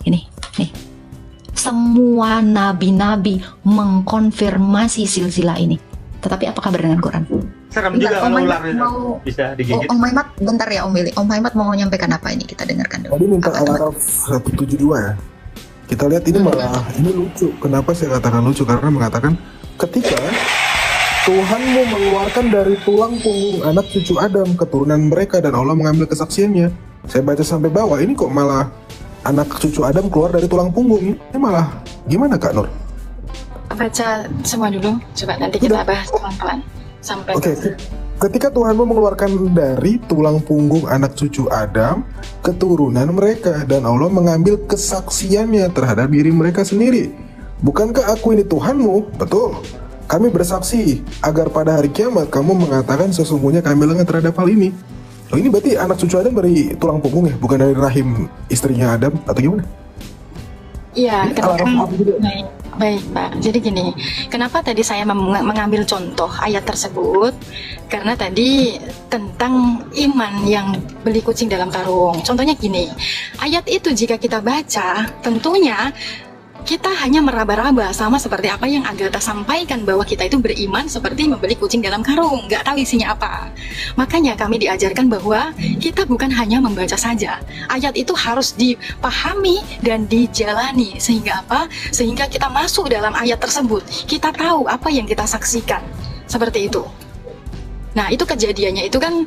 Ini, nih. Semua nabi-nabi mengkonfirmasi silsilah ini. Tetapi apa kabar dengan Quran? Serem juga kalau ular itu bisa digigit. Om Maimat, bentar ya Om Billy. Om Maimat mau menyampaikan apa ini? Kita dengarkan dulu. Tadi minta Al-Araf 172 ya. Kita lihat ini malah ini lucu. Kenapa saya katakan lucu? Karena mengatakan ketika Tuhanmu mengeluarkan dari tulang punggung anak cucu Adam keturunan mereka dan Allah mengambil kesaksiannya. Saya baca sampai bawah, ini kok malah anak cucu Adam keluar dari tulang punggung. Ini malah gimana Kak Nur? Baca semua dulu, coba nanti kita bahas pelan-pelan sampai. Oke. Ketika Tuhanmu mengeluarkan dari tulang punggung anak cucu Adam keturunan mereka dan Allah mengambil kesaksiannya terhadap diri mereka sendiri. Bukankah aku ini Tuhanmu? Betul. Kami bersaksi agar pada hari kiamat kamu mengatakan sesungguhnya kami lengah terhadap hal ini. Oh, ini berarti anak cucu Adam dari tulang punggung ya, bukan dari rahim istrinya Adam atau gimana? Iya, baik Pak. Jadi gini, kenapa tadi saya mengambil contoh ayat tersebut? Karena tadi tentang iman yang beli kucing dalam karung. Contohnya gini, ayat itu jika kita baca, tentunya kita hanya meraba-raba sama seperti apa yang Agatha sampaikan, bahwa kita itu beriman seperti membeli kucing dalam karung, nggak tahu isinya apa. Makanya kami diajarkan bahwa kita bukan hanya membaca saja, ayat itu harus dipahami dan dijalani. Sehingga apa? Sehingga kita masuk dalam ayat tersebut, kita tahu apa yang kita saksikan. Seperti itu. Nah, itu kejadiannya itu kan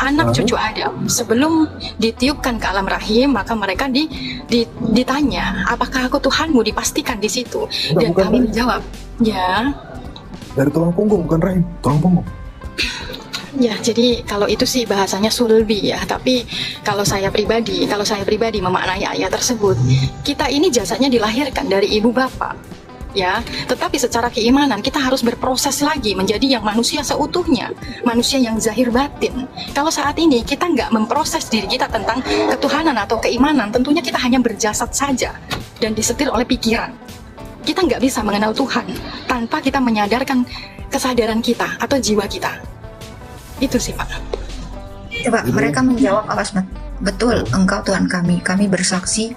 anak cucu Adam sebelum ditiupkan ke alam rahim, maka mereka ditanya, apakah aku Tuhanmu, dipastikan di situ. Dan kami menjawab, ya. Dari tulang punggung, bukan rahim, tulang punggung. Ya, jadi kalau itu sih bahasanya sulbi ya. Tapi kalau saya pribadi memaknai ayat tersebut, kita ini jasadnya dilahirkan dari ibu bapak. Ya, tetapi secara keimanan kita harus berproses lagi menjadi yang manusia seutuhnya, manusia yang zahir batin. Kalau saat ini kita nggak memproses diri kita tentang ketuhanan atau keimanan, tentunya kita hanya berjasad saja dan disetir oleh pikiran. Kita nggak bisa mengenal Tuhan tanpa kita menyadarkan kesadaran kita atau jiwa kita. Itu sih Pak. Coba mereka menjawab apa Asmat? Betul, Engkau Tuhan kami bersaksi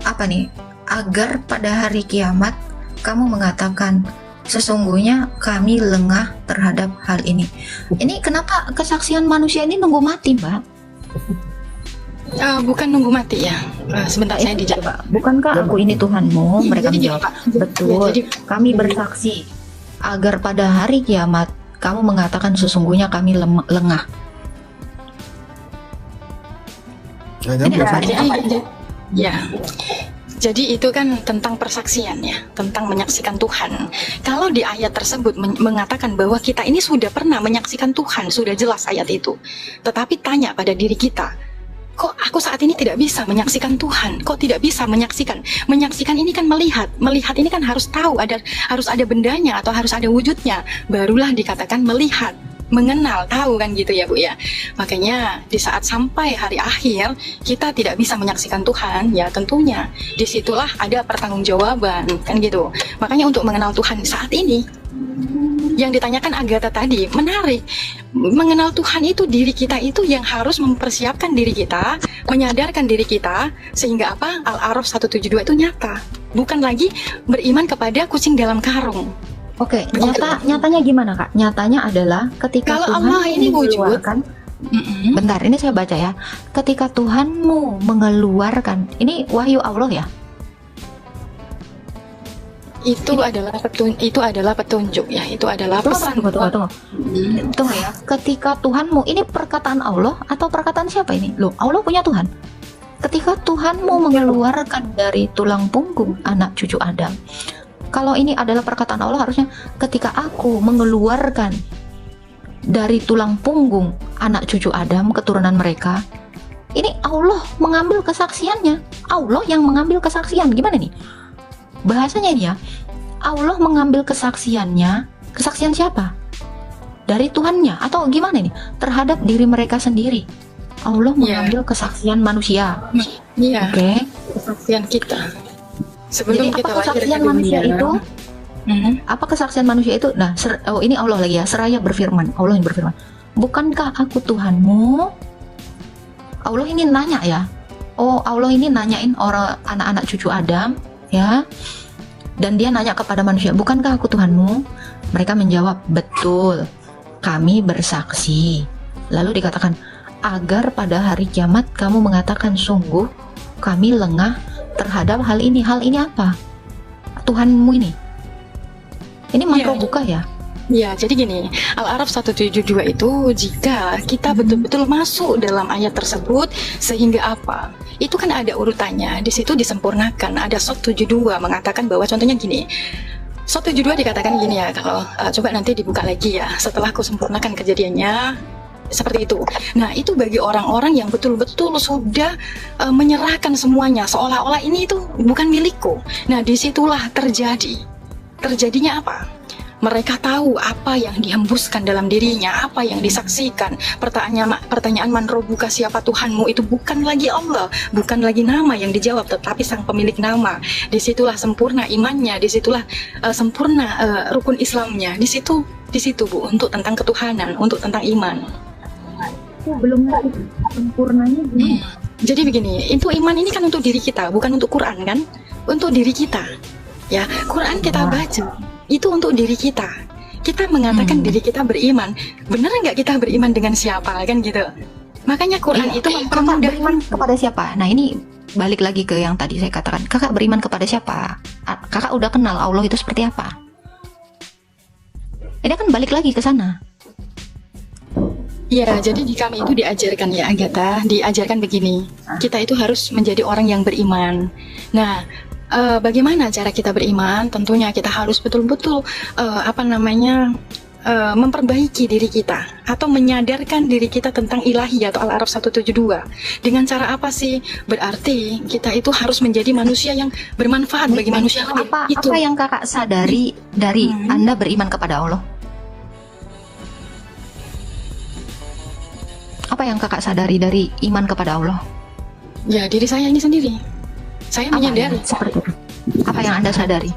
apa nih? Agar pada hari kiamat kamu mengatakan sesungguhnya kami lengah terhadap hal ini. Ini kenapa kesaksian manusia ini nunggu mati, Mbak? Bukan nunggu mati ya. Sebentar saya dijawab. Bukankah aku ini Tuhanmu? Mereka menjawab, betul. Jadi, kami bersaksi agar pada hari kiamat kamu mengatakan sesungguhnya kami lengah. Jadi itu kan tentang persaksian ya, tentang menyaksikan Tuhan. Kalau di ayat tersebut mengatakan bahwa kita ini sudah pernah menyaksikan Tuhan, sudah jelas ayat itu. Tetapi tanya pada diri kita, kok aku saat ini tidak bisa menyaksikan Tuhan? Kok tidak bisa menyaksikan? Menyaksikan ini kan melihat. Melihat ini kan harus tahu, harus ada bendanya atau harus ada wujudnya. Barulah dikatakan melihat. Mengenal, tahu kan gitu ya Bu ya. Makanya di saat sampai hari akhir kita tidak bisa menyaksikan Tuhan, ya tentunya disitulah ada pertanggungjawaban kan gitu. Makanya untuk mengenal Tuhan saat ini, yang ditanyakan Agatha tadi menarik. Mengenal Tuhan itu diri kita itu yang harus mempersiapkan diri kita, menyadarkan diri kita, sehingga apa? Al-Araf 172 itu nyata. Bukan lagi beriman kepada kucing dalam karung. Oke, nyatanya gimana Kak? Nyatanya adalah ketika kalau Tuhan Allah ini wujud, bentar, ini saya baca ya. Ketika Tuhanmu mengeluarkan, ini wahyu Allah ya? Itu adalah petunjuk ya, itu adalah pesan. Tunggu ya. Ketika Tuhanmu, ini perkataan Allah atau perkataan siapa ini? Loh, Allah punya Tuhan. Ketika Tuhanmu mengeluarkan dari tulang punggung anak cucu Adam. Kalau ini adalah perkataan Allah, harusnya ketika aku mengeluarkan dari tulang punggung anak cucu Adam, keturunan mereka, ini Allah mengambil kesaksiannya. Allah yang mengambil kesaksian. Gimana nih? Bahasanya ini ya, Allah mengambil kesaksiannya. Kesaksian siapa? Dari Tuhannya atau gimana nih? Terhadap diri mereka sendiri. Allah mengambil kesaksian manusia. Iya. Oke. Kesaksian kita. Sebelum jadi kita apa kesaksian manusia itu? Apa kesaksian manusia itu? Nah, ini Allah lagi ya. Seraya berfirman, Allah yang berfirman. Bukankah aku Tuhanmu? Allah ini nanya ya. oh Allah ini nanyain orang anak-anak cucu Adam, ya, dan dia nanya kepada manusia, bukankah aku Tuhanmu? Mereka menjawab, betul, kami bersaksi. Lalu dikatakan, agar pada hari kiamat kamu mengatakan, sungguh kami lengah terhadap hal ini. Hal ini apa? Tuhanmu ini. Ini makro buka ya? Ya, jadi gini, Al-A'raf 172 itu jika kita betul-betul masuk dalam ayat tersebut, sehingga apa? Itu kan ada urutannya, di situ disempurnakan. Ada Sot 72 mengatakan bahwa contohnya gini, Sot 72 dikatakan gini ya, kalau coba nanti dibuka lagi ya, setelah aku sempurnakan kejadiannya, seperti itu. Nah, itu bagi orang-orang yang betul-betul sudah menyerahkan semuanya, seolah-olah ini itu bukan milikku. Nah, disitulah terjadinya apa? Mereka tahu apa yang dihembuskan dalam dirinya, apa yang disaksikan. Pertanyaan man robbuka, siapa Tuhanmu, itu bukan lagi Allah, bukan lagi nama yang dijawab, tetapi sang pemilik nama. Disitulah sempurna imannya, disitulah sempurna rukun Islamnya. Di situ Bu, untuk tentang ketuhanan, untuk tentang iman. Aku belum ngerti sempurnanya gimana. Jadi begini, itu iman ini kan untuk diri kita, bukan untuk Quran kan? Untuk diri kita. Ya, Quran kita baca. Itu untuk diri kita. Kita mengatakan diri kita beriman. Benar nggak kita beriman dengan siapa kan gitu? Makanya Quran itu Kakak beriman kepada siapa? Nah, ini balik lagi ke yang tadi saya katakan. Kakak beriman kepada siapa? Kakak udah kenal Allah itu seperti apa? Ini kan balik lagi ke sana. Ya, jadi di kami itu diajarkan ya Agatha, diajarkan begini. Kita itu harus menjadi orang yang beriman. Nah, bagaimana cara kita beriman? Tentunya kita harus betul-betul memperbaiki diri kita atau menyadarkan diri kita tentang ilahiyah atau Al-A'raf 172. Dengan cara apa sih? Berarti kita itu harus menjadi manusia yang bermanfaat bagi manusia lain. Apa yang Kakak sadari dari Anda beriman kepada Allah? Apa yang Kakak sadari dari iman kepada Allah? Ya, diri saya ini sendiri. Saya menyadari. Seperti itu. Apa yang Anda sadari?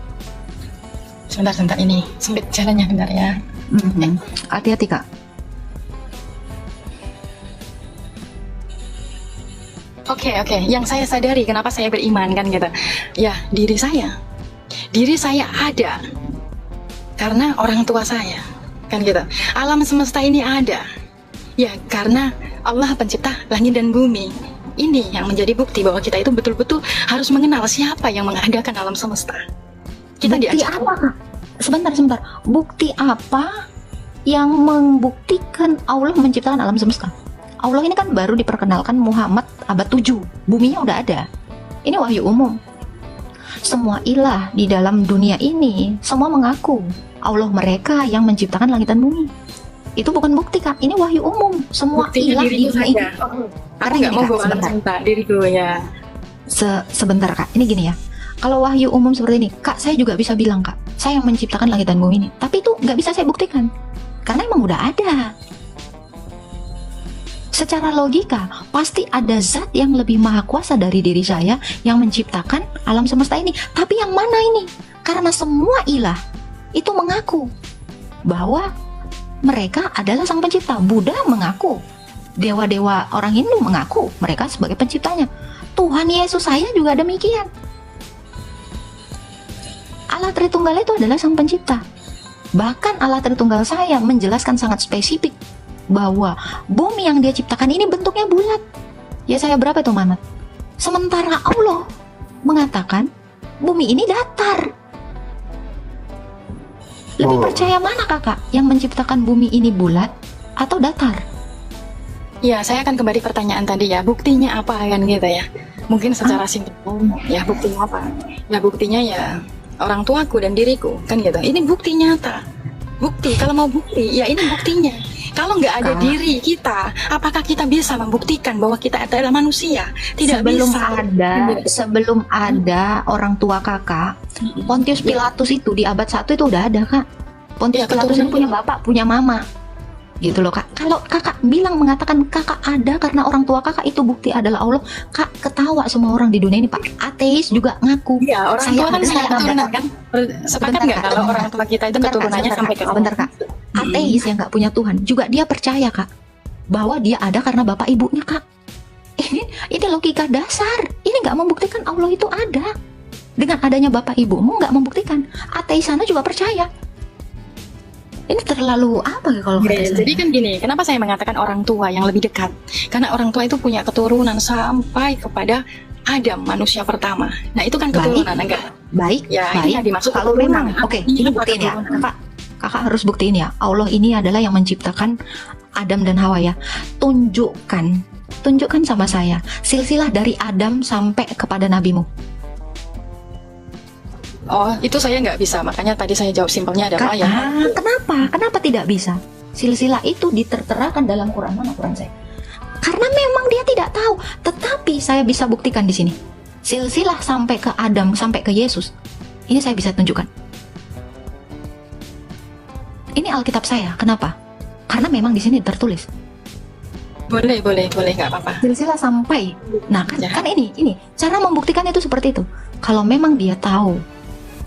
Sebentar ini sempit jalannya, bentar ya. Hati-hati Kak. Oke. Yang saya sadari kenapa saya beriman kan gitu. Ya, diri saya ada karena orang tua saya kan gitu. Alam semesta ini ada ya karena Allah pencipta langit dan bumi. Ini yang menjadi bukti bahwa kita itu betul-betul harus mengenal siapa yang mengadakan alam semesta. Kita Bukti diajak. apa Kak? Sebentar. Bukti apa yang membuktikan Allah menciptakan alam semesta? Allah ini kan baru diperkenalkan Muhammad abad 7. Buminya udah ada. Ini wahyu umum. Semua ilah di dalam dunia ini semua mengaku Allah mereka yang menciptakan langit dan bumi. Itu bukan bukti Kak, ini wahyu umum. Semua Buktinya ilah di dunia ini. Aku nggak mau bawa alam semesta, diriku ya. Sebentar Kak, ini gini ya. Kalau wahyu umum seperti ini, Kak, saya juga bisa bilang Kak, saya yang menciptakan langit dan bumi ini. Tapi itu nggak bisa saya buktikan, karena emang udah ada. Secara logika, pasti ada zat yang lebih maha kuasa dari diri saya yang menciptakan alam semesta ini. Tapi yang mana ini? Karena semua ilah itu mengaku bahwa mereka adalah sang pencipta. Buddha mengaku, dewa-dewa orang Hindu mengaku mereka sebagai penciptanya. Tuhan Yesus saya juga demikian. Allah Tritunggal itu adalah sang pencipta. Bahkan Allah Tritunggal saya menjelaskan sangat spesifik bahwa bumi yang dia ciptakan ini bentuknya bulat. Ya saya berapa itu Manat? Sementara Allah mengatakan bumi ini datar. Lebih percaya mana Kakak? Yang menciptakan bumi ini bulat atau datar? Ya, saya akan kembali pertanyaan tadi ya. Buktinya apa kan gitu ya? Mungkin secara simpel ya buktinya apa? Ya buktinya ya orang tuaku dan diriku kan gitu. Ini bukti nyata. Bukti, kalau mau bukti ya ini buktinya. Kalau nggak ada diri kita, apakah kita bisa membuktikan bahwa kita adalah manusia? Tidak bisa. Sebelum ada orang tua Kakak, Pontius Pilatus itu di abad 1 itu udah ada Kak. Pontius Pilatus yang punya bapak, punya mama. Gitu loh Kak. Kalau Kakak bilang mengatakan Kakak ada karena orang tua Kakak itu bukti adalah Allah, Kak, ketawa semua orang di dunia ini Pak. Ateis juga ngaku. Iya, orang tua kan saya keturunan kan. Sepakat nggak kalau orang tua kita itu keturunannya sampai ke bentar Kak. Ateis yang nggak punya Tuhan juga dia percaya Kak bahwa dia ada karena bapak ibunya Kak. Ini logika dasar. Ini nggak membuktikan Allah itu ada. Dengan adanya bapak ibumu nggak membuktikan. Ateis sana juga percaya. Ini terlalu apa ya kalau kata saya? Jadi kan gini, kenapa saya mengatakan orang tua yang lebih dekat? Karena orang tua itu punya keturunan sampai kepada Adam, manusia pertama. Nah itu kan keturunan, enggak? Baik, Ya, ini yang dimaksud kalau keturunan. memang, oke, Ini ini buktiin ya, keturunan. kakak harus buktiin ya. Allah ini adalah yang menciptakan Adam dan Hawa ya. Tunjukkan sama saya silsilah dari Adam sampai kepada nabimu. Oh, itu saya nggak bisa. Makanya tadi saya jawab simpelnya adalah ya. Kenapa tidak bisa? Silsilah itu diterterakan dalam Quran, mana Quran saya? Karena memang dia tidak tahu, tetapi saya bisa buktikan di sini. Silsilah sampai ke Adam, sampai ke Yesus. Ini saya bisa tunjukkan. Ini Alkitab saya. Kenapa? Karena memang di sini tertulis. Boleh, nggak apa-apa. Silsilah sampai. Nah, Ya. kan ini cara membuktikan itu seperti itu. Kalau memang dia tahu,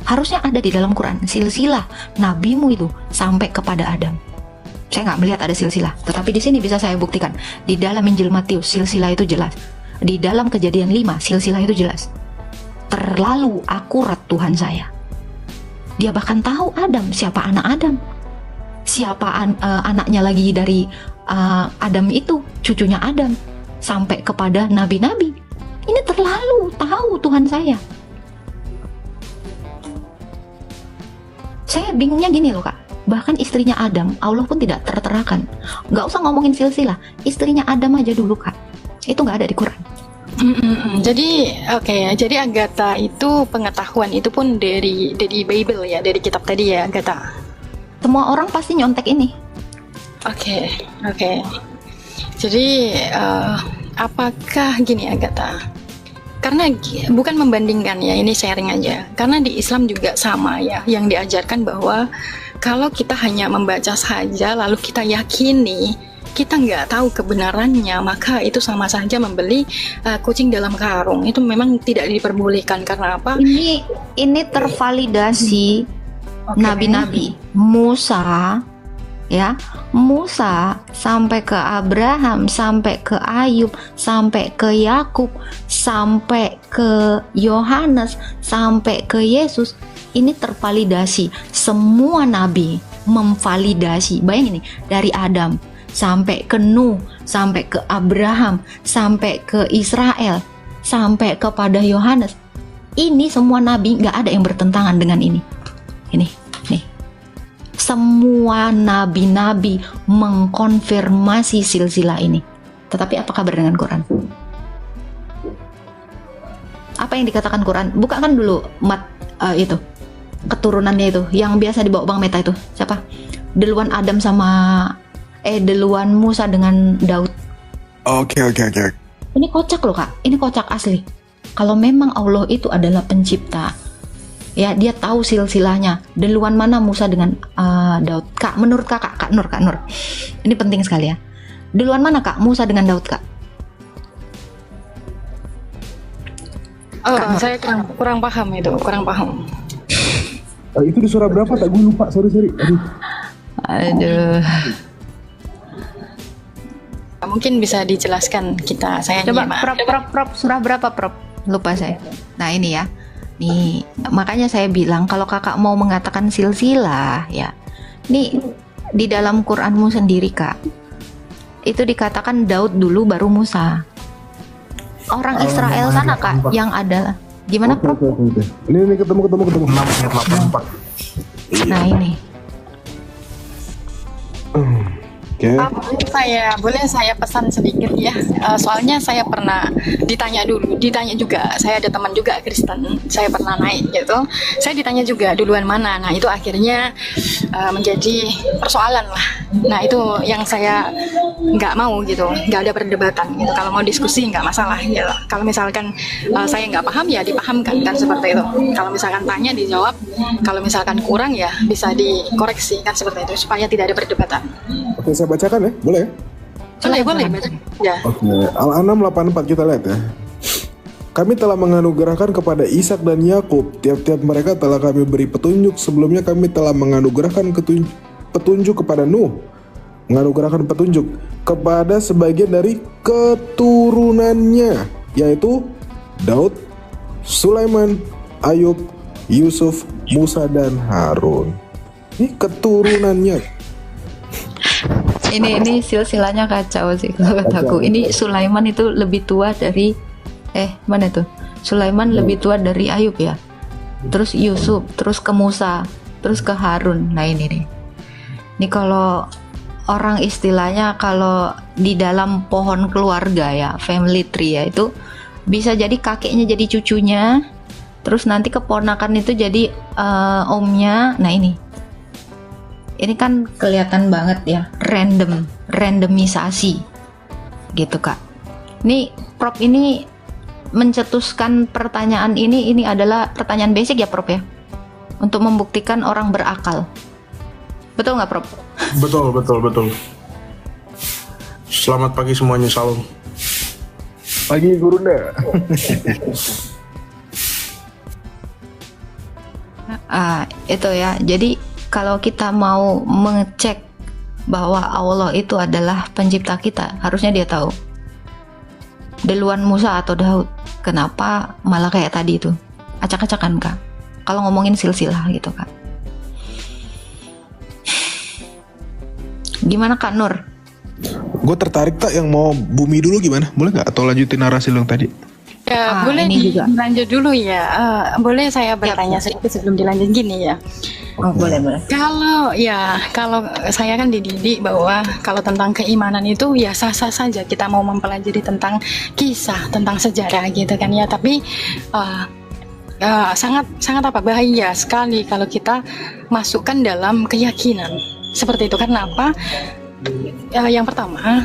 harusnya ada di dalam Quran silsilah nabimu itu sampai kepada Adam. Saya nggak melihat ada silsilah, tetapi di sini bisa saya buktikan. Di dalam Injil Matius silsilah itu jelas. Di dalam Kejadian 5 silsilah itu jelas. Terlalu akurat Tuhan saya. Dia bahkan tahu Adam, siapa anak Adam, siapa anaknya lagi dari Adam itu, cucunya Adam, sampai kepada nabi-nabi. Ini terlalu tahu Tuhan saya. Saya bingungnya gini loh Kak. Bahkan istrinya Adam, Allah pun tidak terterakan. Nggak usah ngomongin silsilah, istrinya Adam aja dulu Kak. Itu nggak ada di Quran. Jadi jadi Agatha itu pengetahuan itu pun dari Bible ya, dari kitab tadi ya Agatha. Semua orang pasti nyontek ini. Oke. Jadi apakah gini Agatha? Karena bukan membandingkan ya, ini sharing aja. Karena di Islam juga sama ya, yang diajarkan bahwa kalau kita hanya membaca saja lalu kita yakini, kita nggak tahu kebenarannya, maka itu sama saja membeli kucing dalam karung. Itu memang tidak diperbolehkan. Karena apa? Ini tervalidasi. Oke. Nabi-nabi Musa ya, Musa sampai ke Abraham, sampai ke Ayub, sampai ke Yakub, sampai ke Yohanes, sampai ke Yesus. Ini tervalidasi. Semua nabi memvalidasi. Bayangin nih, dari Adam sampai ke Nuh, sampai ke Abraham, sampai ke Israel, sampai kepada Yohanes. Ini semua nabi, nggak ada yang bertentangan dengan ini. Nih. Semua nabi-nabi mengkonfirmasi silsilah ini. Tetapi apa kabar dengan Quran? Apa yang dikatakan Quran? Bukakan dulu itu keturunannya itu yang biasa dibawa Bang Meta itu. Siapa? Duluan Adam duluan Musa dengan Daud. Oke. Ini kocak loh Kak. Ini kocak asli. Kalau memang Allah itu adalah pencipta, ya dia tahu silsilahnya. Duluan mana Musa dengan Daud? Kak, menurut Kak Nur. Ini penting sekali ya. Duluan mana Kak Musa dengan Daud Kak? Saya kurang paham itu, kurang paham. Itu di surah berapa? Tak gue lupa. Sorry. Aduh. Mungkin bisa dijelaskan saya Coba nyimak. prop surah berapa prop? Lupa saya. Nah ini ya. Nih, makanya saya bilang kalau kakak mau mengatakan silsilah ya, nih di dalam Quranmu sendiri Kak, itu dikatakan Daud dulu baru Musa. Orang Israel sana Kak yang ada gimana Prof? Oke. Ini ketemu 6 ayat 84. Nah ini. Oke. Boleh saya pesan sedikit ya. Soalnya saya pernah ditanya juga. Saya ada teman juga Kristen. Saya pernah naik gitu. Saya ditanya juga duluan mana. Nah itu akhirnya menjadi persoalan lah. Nah itu yang saya nggak mau gitu. Nggak ada perdebatan gitu. Kalau mau diskusi nggak masalah gitu. Kalau misalkan saya nggak paham ya dipahamkan kan seperti itu. Kalau misalkan tanya dijawab. Kalau misalkan kurang ya bisa dikoreksi kan seperti itu supaya tidak ada perdebatan. Oke, saya bacakan ya, boleh ya? Boleh baca. Ya. Oke, Al-An'am 84 kita lihat ya. Kami telah menganugerahkan kepada Ishak dan Yakub, tiap-tiap mereka telah kami beri petunjuk. Sebelumnya kami telah menganugerahkan petunjuk kepada Nuh. menganugerahkan petunjuk kepada sebagian dari keturunannya, yaitu Daud, Sulaiman, Ayub, Yusuf, Musa, dan Harun. Ini keturunannya. Ini silsilahnya kacau sih kalau kataku. Ini Sulaiman itu lebih tua dari mana tuh? Sulaiman lebih tua dari Ayub ya. Terus Yusuf, terus ke Musa, terus ke Harun. Nah ini nih. Ini kalau orang istilahnya kalau di dalam pohon keluarga ya, family tree ya, itu bisa jadi kakeknya jadi cucunya, terus nanti keponakan itu jadi omnya. Nah ini kan kelihatan banget ya, randomisasi gitu Kak. Ini Prof ini mencetuskan pertanyaan ini adalah pertanyaan basic ya Prof ya, untuk membuktikan orang berakal. Betul nggak Prof? Betul. Selamat pagi semuanya, salam. Pagi Gurunda. Itu ya. Jadi kalau kita mau mengecek bahwa Allah itu adalah pencipta kita, harusnya dia tahu duluan Musa atau Daud. Kenapa malah kayak tadi itu acak-acakan Kak, kalau ngomongin silsilah gitu Kak. Gimana Kak Nur? Gue tertarik tak yang mau bumi dulu gimana? Boleh nggak? Atau lanjutin narasi lo yang tadi? Ya, boleh dilanjut dulu ya. Boleh saya bertanya sedikit sebelum dilanjut gini ya. Oh, boleh. Kalau saya kan dididik bahwa kalau tentang keimanan itu ya sah-sah saja kita mau mempelajari tentang kisah, tentang sejarah gitu kan ya. Tapi sangat bahaya sekali kalau kita masukkan dalam keyakinan seperti itu. Karena apa? Yang pertama,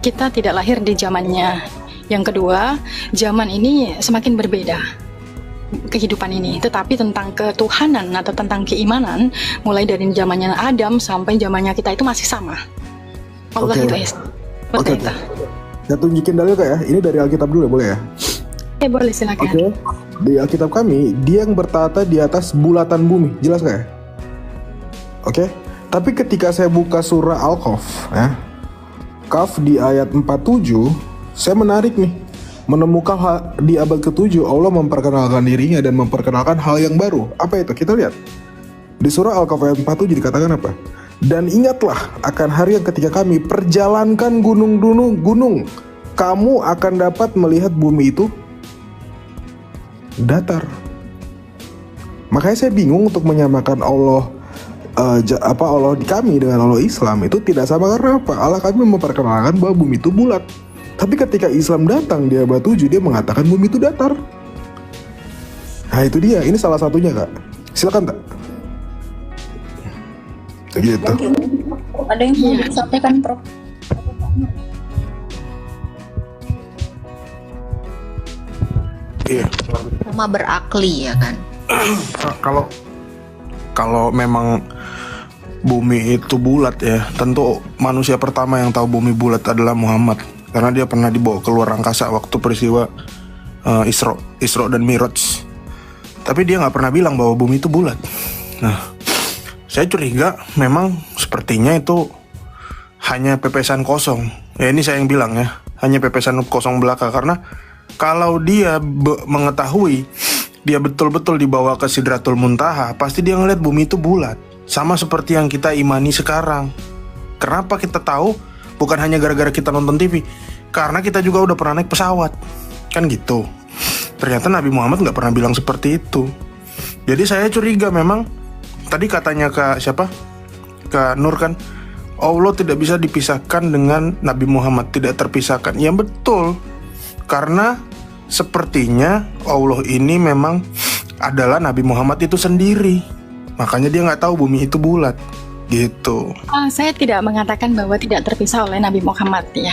kita tidak lahir di zamannya. Yang kedua, zaman ini semakin berbeda kehidupan ini, tetapi tentang ketuhanan atau tentang keimanan mulai dari zamannya Adam sampai zamannya kita itu masih sama. Allah itu seperti itu. Saya tunjukin dalil Kak ya. Ini dari Alkitab dulu ya, boleh ya? Boleh silakan. Oke. Di Alkitab kami, dia yang bertata di atas bulatan bumi. Jelas Kak ya? Oke. Tapi ketika saya buka surah Al-Kahf ya, Kahf di ayat 47, saya menarik nih, menemukan di abad ke-7 Allah memperkenalkan dirinya dan memperkenalkan hal yang baru. Apa itu? Kita lihat. Di surah Al-Kahf ayat 47 dikatakan apa? Dan ingatlah akan hari yang ketika kami perjalankan gunung, kamu akan dapat melihat bumi itu datar. Makanya saya bingung untuk menyamakan Allah Allah di kami dengan Allah Islam itu tidak sama. Karena apa? Allah kami memperkenalkan bahwa bumi itu bulat. Tapi ketika Islam datang di abad 7, dia mengatakan bumi itu datar. Nah itu dia, ini salah satunya Kak. Silakan Tak. Gitu. Ada yang mau disampaikan Prof? Iya. Sama berakli ya kan. Kalau memang bumi itu bulat ya, tentu manusia pertama yang tahu bumi bulat adalah Muhammad, karena dia pernah dibawa keluar angkasa waktu peristiwa Isra dan Miraj. Tapi dia nggak pernah bilang bahwa bumi itu bulat. Nah, saya curiga memang sepertinya itu hanya pepesan kosong. Ya ini saya yang bilang ya, hanya pepesan kosong belaka. Karena kalau dia mengetahui dia betul-betul dibawa ke Sidratul Muntaha, pasti dia ngeliat bumi itu bulat. Sama seperti yang kita imani sekarang. Kenapa kita tahu? Bukan hanya gara-gara kita nonton TV, karena kita juga udah pernah naik pesawat. Kan gitu. Ternyata Nabi Muhammad gak pernah bilang seperti itu. Jadi saya curiga memang, tadi katanya Kak Nur kan, Allah tidak bisa dipisahkan dengan Nabi Muhammad, tidak terpisahkan. Ya betul. Karena sepertinya Allah ini memang adalah Nabi Muhammad itu sendiri. Makanya dia nggak tahu bumi itu bulat. Gitu. Saya tidak mengatakan bahwa tidak terpisah oleh Nabi Muhammad ya.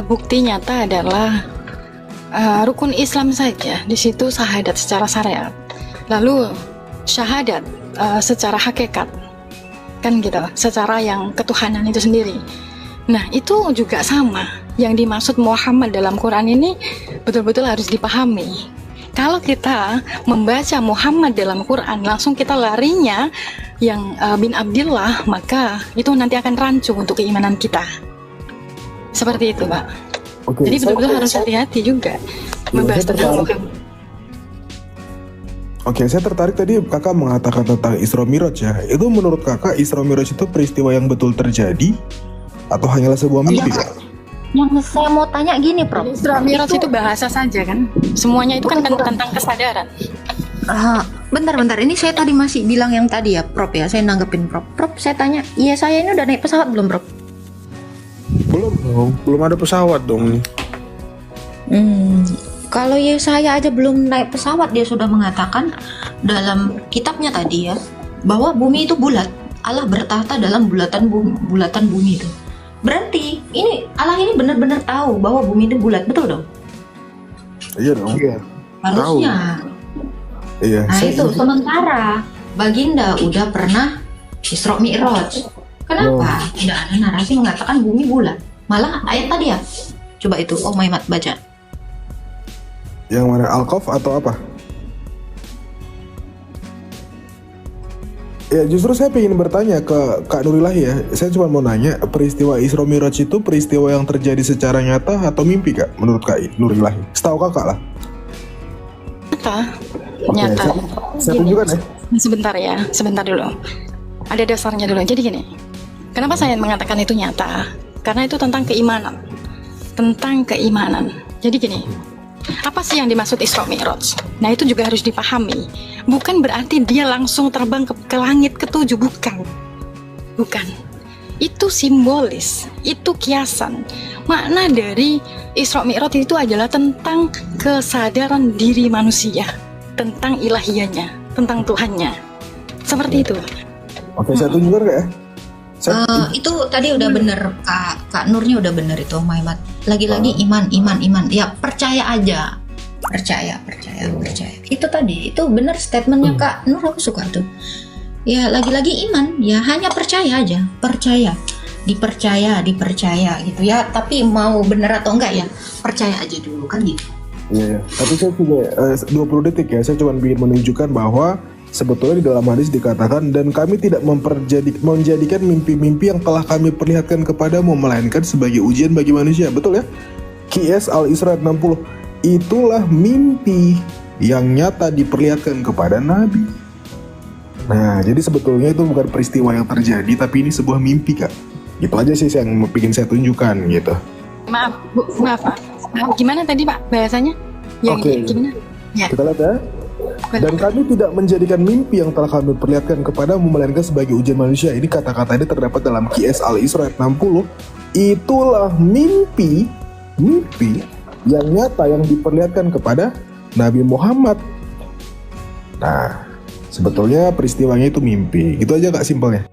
Bukti nyata adalah rukun Islam saja. Di situ syahadat secara syariat. Lalu syahadat secara hakikat. Kan gitu, secara yang ketuhanan itu sendiri. Nah, itu juga sama. Yang dimaksud Muhammad dalam Quran ini betul-betul harus dipahami. Kalau kita membaca Muhammad dalam Quran, langsung kita larinya yang bin Abdillah, maka itu nanti akan rancu untuk keimanan kita. Seperti itu, Pak. Oke, Jadi betul-betul harus hati-hati juga membahas saya tentang tertarik. Muhammad. Oke, saya tertarik tadi kakak mengatakan tentang Isra Miraj ya. Itu menurut kakak Isra Miraj itu peristiwa yang betul terjadi atau hanyalah sebuah mimpi? Kak? Yang saya mau tanya gini, Prof. Isra Miraj itu bahasa saja kan? Semuanya itu kan tentang kesadaran. Bentar. Ini saya tadi masih bilang yang tadi ya, Prof ya. Saya nanggepin Prof. Prof, saya tanya, iya saya ini udah naik pesawat belum, Prof? Belum dong, belum ada pesawat dong nih. Kalau ya saya aja belum naik pesawat, dia sudah mengatakan dalam kitabnya tadi ya, bahwa bumi itu bulat. Allah bertahta dalam bulatan bumi itu. Berarti ini Allah ini benar-benar tahu bahwa bumi itu bulat, betul dong? Iya dong. Iya. Harusnya. Iya. Nah itu sementara Baginda udah pernah Isra Mi'raj. Kenapa tidak ada narasi mengatakan bumi bulat? Malah ayat tadi ya. Coba itu, oh Maimat baca. Yang mana, Al-Qaf atau apa? Ya justru saya ingin bertanya ke Kak Nurilahi ya. Saya cuma mau nanya, peristiwa Isra Mi'raj itu peristiwa yang terjadi secara nyata atau mimpi Kak? Menurut Kak Nurilahi. Setahu kakak lah. Nyata. Saya tunjukkan ya. Sebentar dulu. Ada dasarnya dulu. Jadi gini, kenapa saya mengatakan itu nyata? Karena itu tentang keimanan. Jadi gini, apa sih yang dimaksud Isra Mi'raj? Nah itu juga harus dipahami. Bukan berarti dia langsung terbang ke langit ketujuh, bukan. Itu simbolis, itu kiasan. Makna dari Isra Mi'raj itu adalah tentang kesadaran diri manusia, tentang ilahiyahnya, tentang Tuhannya. Seperti itu. Oke, saya tunjukkan Kak ya. Itu tadi udah bener, Kak Nurnya udah bener itu, Maimat. Lagi-lagi iman. Ya percaya aja. Percaya. Itu tadi, itu bener statementnya Kak Nur, aku suka tuh. Ya lagi-lagi iman, ya hanya percaya aja. Dipercaya gitu ya. Tapi mau bener atau enggak ya, percaya aja dulu kan gitu. Iya. Tapi saya juga 20 detik ya. Saya cuma ingin menunjukkan bahwa sebetulnya di dalam hadis dikatakan, dan kami tidak menjadikan mimpi-mimpi yang telah kami perlihatkan kepadamu melainkan sebagai ujian bagi manusia. Betul ya? QS Al-Isra 60. Itulah mimpi yang nyata diperlihatkan kepada Nabi. Nah, jadi sebetulnya itu bukan peristiwa yang terjadi, tapi ini sebuah mimpi Kak. Gitu aja sih yang ingin saya tunjukkan gitu. Maaf Pak. Gimana tadi Pak bahasanya? Oke. Gimana? Ya. Kita lihat ya. Dan kami tidak menjadikan mimpi yang telah kami perlihatkan kepadamu melainkan sebagai ujian manusia. Ini kata-kata ini terdapat dalam QS Al-Isra 60. Itulah mimpi yang nyata yang diperlihatkan kepada Nabi Muhammad. Nah, sebetulnya peristiwanya itu mimpi. Gitu aja Kak, simpelnya.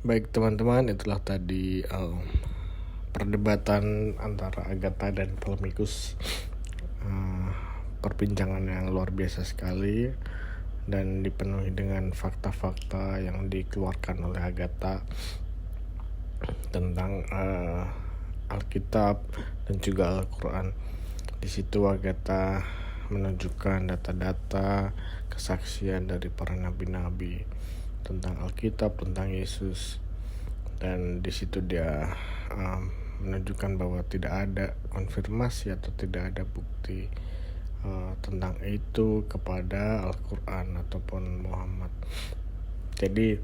Baik teman-teman, itulah tadi perdebatan antara Agatha dan Ptolemaikus. Perbincangan yang luar biasa sekali dan dipenuhi dengan fakta-fakta yang dikeluarkan oleh Agatha tentang Alkitab dan juga Al-Quran. Di situ Agatha menunjukkan data-data kesaksian dari para nabi-nabi tentang Alkitab, tentang Yesus, dan di situ dia menunjukkan bahwa tidak ada konfirmasi atau tidak ada bukti tentang itu kepada Al-Quran ataupun Muhammad. Jadi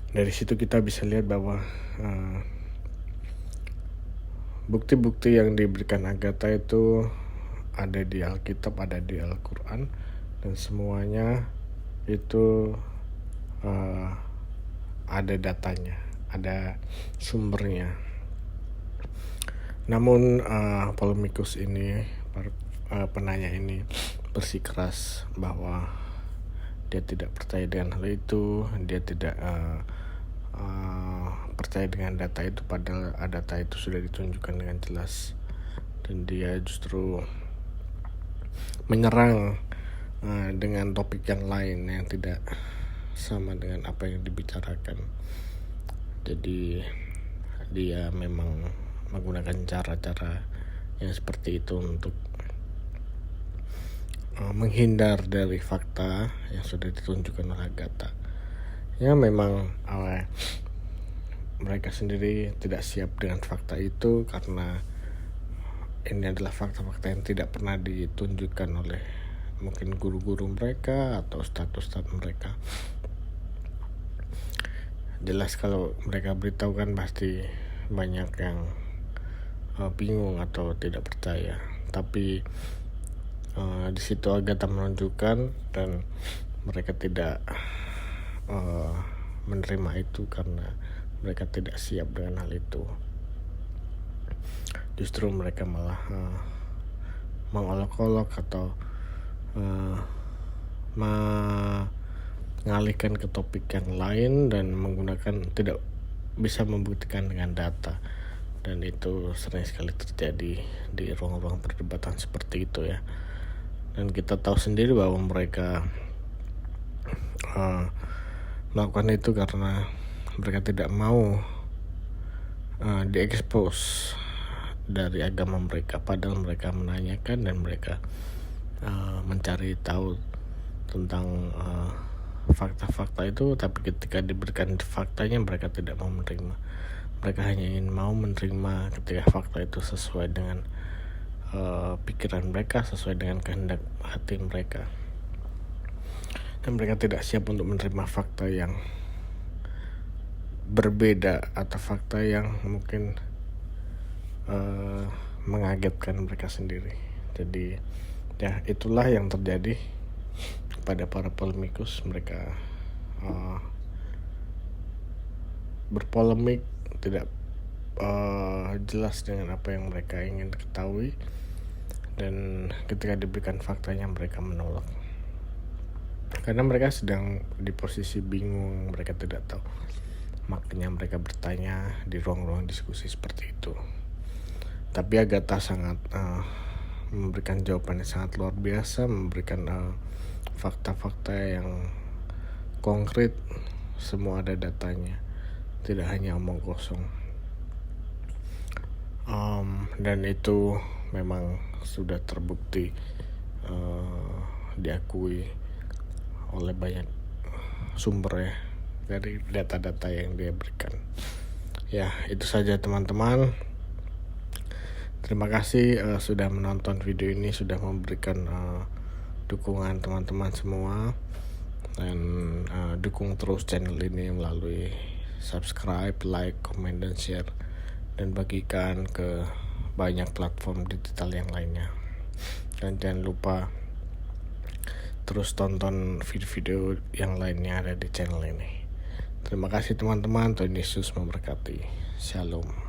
dari situ kita bisa lihat bahwa bukti-bukti yang diberikan Agatha itu ada di Alkitab, ada di Al-Quran, dan semuanya itu ada datanya, ada sumbernya. Namun Ptolemaikus ini, penanya ini bersikeras bahwa dia tidak percaya dengan hal itu, dia tidak percaya dengan data itu, padahal data itu sudah ditunjukkan dengan jelas, dan dia justru menyerang dengan topik yang lain yang tidak sama dengan apa yang dibicarakan. Jadi dia memang menggunakan cara-cara yang seperti itu untuk menghindar dari fakta yang sudah ditunjukkan oleh Agatha. Ya memang mereka sendiri tidak siap dengan fakta itu karena ini adalah fakta-fakta yang tidak pernah ditunjukkan oleh mungkin guru-guru mereka atau ustadz-ustadz mereka. Jelas kalau mereka beritahu kan pasti banyak yang bingung atau tidak percaya. Tapi di situ Agatha menunjukkan dan mereka tidak menerima itu karena mereka tidak siap dengan hal itu. Justru mereka malah mengolok-olok atau mengalihkan ke topik yang lain dan menggunakan, tidak bisa membuktikan dengan data, dan itu sering sekali terjadi di ruang-ruang perdebatan seperti itu ya. Dan kita tahu sendiri bahwa mereka melakukan itu karena mereka tidak mau diekspos dari agama mereka, padahal mereka menanyakan dan mereka mencari tahu tentang fakta-fakta itu, tapi ketika diberikan faktanya mereka tidak mau menerima. Mereka hanya ingin mau menerima ketika fakta itu sesuai dengan pikiran mereka, sesuai dengan kehendak hati mereka, dan mereka tidak siap untuk menerima fakta yang berbeda atau fakta yang mungkin mengagetkan mereka sendiri. Jadi ya itulah yang terjadi pada para Ptolemaikus. Mereka berpolemik, tidak jelas dengan apa yang mereka ingin ketahui, dan ketika diberikan faktanya mereka menolak karena mereka sedang di posisi bingung, mereka tidak tahu, makanya mereka bertanya di ruang-ruang diskusi seperti itu. Tapi Agatha sangat memberikan jawaban yang sangat luar biasa, memberikan fakta-fakta yang konkret, semua ada datanya, tidak hanya omong kosong. Dan itu memang sudah terbukti, diakui oleh banyak sumber ya, dari data-data yang dia berikan. Ya itu saja teman-teman. Terima kasih sudah menonton video ini, sudah memberikan dukungan teman-teman semua, dan dukung terus channel ini melalui subscribe, like, komen, dan share, dan bagikan ke banyak platform digital yang lainnya. Dan jangan lupa terus tonton video-video yang lainnya ada di channel ini. Terima kasih teman-teman, Tuhan Yesus memberkati. Shalom.